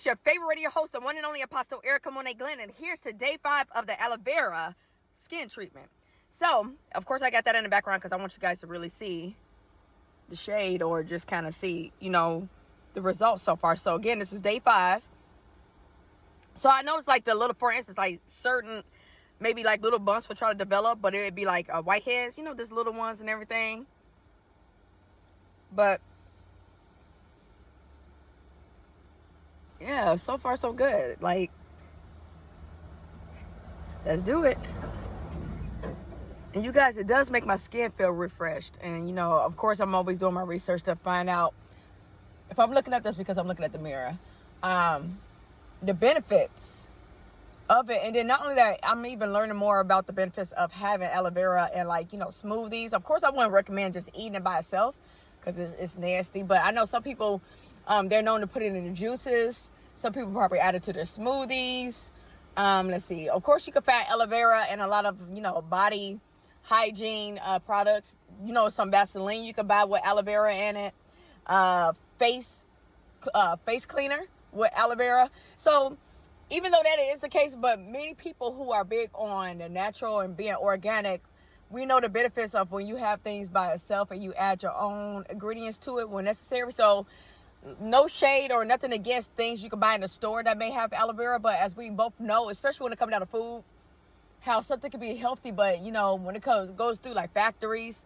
your favorite radio host, the one and only Apostle Erica Monet Glenn, and here's to day 5 of the Aloe Vera skin treatment. So, of course, I got that in the background because I want you guys to really see the shade, or just kind of see, the results so far. So, again, this is day 5. So, I noticed, like, the little, for instance, like, certain, maybe, like, little bumps would try to develop, but it would be, like, whiteheads, these little ones and everything. But yeah, so far so good. Like, let's do it. And you guys, it does make my skin feel refreshed. And of course, I'm always doing my research to find out if I'm looking at this because I'm looking at the mirror, the benefits of it. And then not only that, I'm even learning more about the benefits of having aloe vera and, like, smoothies. Of course, I wouldn't recommend just eating it by itself because it's nasty. But I know some people, they're known to put it in the juices. Some people probably add it to their smoothies. Let's see. Of course, you can find aloe vera and a lot of, body hygiene products. Some Vaseline you can buy with aloe vera in it. Face cleaner with aloe vera. So even though that is the case, but many people who are big on the natural and being organic, we know the benefits of when you have things by itself and you add your own ingredients to it when necessary. So no shade or nothing against things you can buy in the store that may have aloe vera, but as we both know, especially when it comes down to food, how something can be healthy, but when it goes through like factories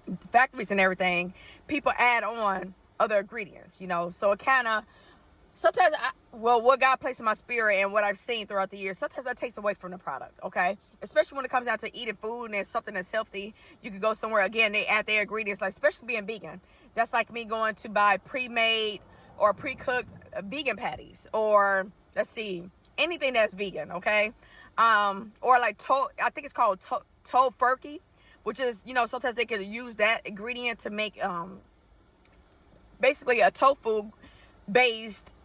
and everything, people add on other ingredients, so it kind of sometimes, what God placed in my spirit and what I've seen throughout the years, sometimes that takes away from the product, okay? Especially when it comes down to eating food and it's something that's healthy. You could go somewhere, again, they add their ingredients, like especially being vegan. That's like me going to buy pre-made or pre-cooked vegan patties, or let's see, anything that's vegan, okay? Or like, I think it's called tofurkey, which is, sometimes they could use that ingredient to make basically a tofu based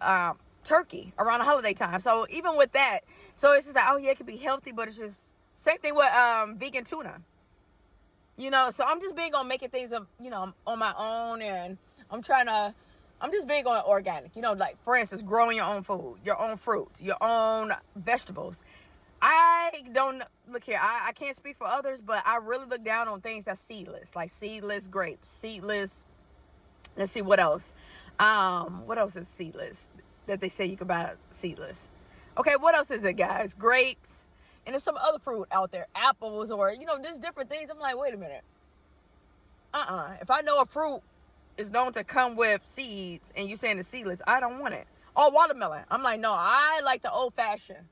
turkey around the holiday time. So even with that, so it's just like, oh yeah, it could be healthy, but it's just same thing with vegan tuna. So I'm just big on making things on my own, and I'm just big on organic. Like, for instance, growing your own food, your own fruit, your own vegetables. I don't look here. I can't speak for others, but I really look down on things that's seedless, like seedless grapes, seedless. Let's see what else. What else is seedless that they say you can buy seedless? Okay, what else is it, guys? Grapes, and there's some other fruit out there, apples, or just different things. I'm like, wait a minute. If I know a fruit is known to come with seeds, and you saying it's seedless, I don't want it. Oh, watermelon. I'm like, no, I like the old-fashioned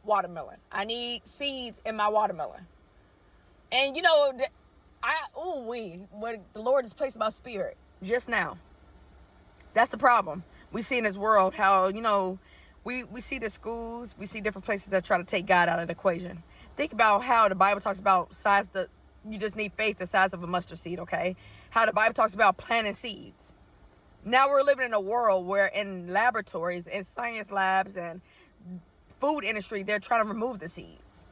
watermelon. I need seeds in my watermelon. And what the Lord has placed in my spirit just now. That's the problem. We see in this world how, we see the schools, we see different places that try to take God out of the equation. Think about how the Bible talks about you just need faith the size of a mustard seed, okay? How the Bible talks about planting seeds. Now we're living in a world where in laboratories, in science labs, and food industry, they're trying to remove the seeds.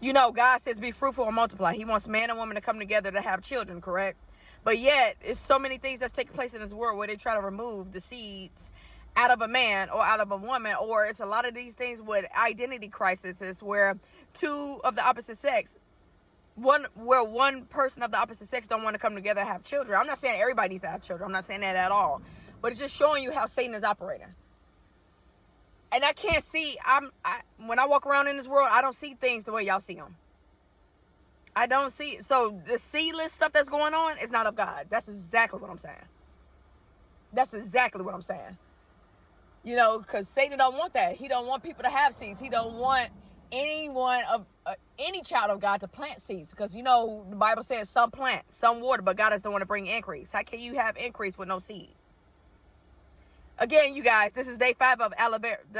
God says be fruitful and multiply. He wants man and woman to come together to have children, correct? But yet, it's so many things that's taking place in this world where they try to remove the seeds out of a man or out of a woman. Or it's a lot of these things with identity crises where two of the opposite sex, one person of the opposite sex don't want to come together and have children. I'm not saying everybody needs to have children. I'm not saying that at all. But it's just showing you how Satan is operating. And I can't see, when I walk around in this world, I don't see things the way y'all see them. I don't see. So the seedless stuff that's going on is not of God. That's exactly what I'm saying. Because Satan don't want that. He don't want people to have seeds. He don't want any child of God to plant seeds. Because, the Bible says some plant, some water, but God doesn't want to bring increase. How can you have increase with no seed? Again, you guys, this is day 5 of the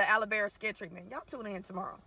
aloe vera skin treatment. Y'all tune in tomorrow.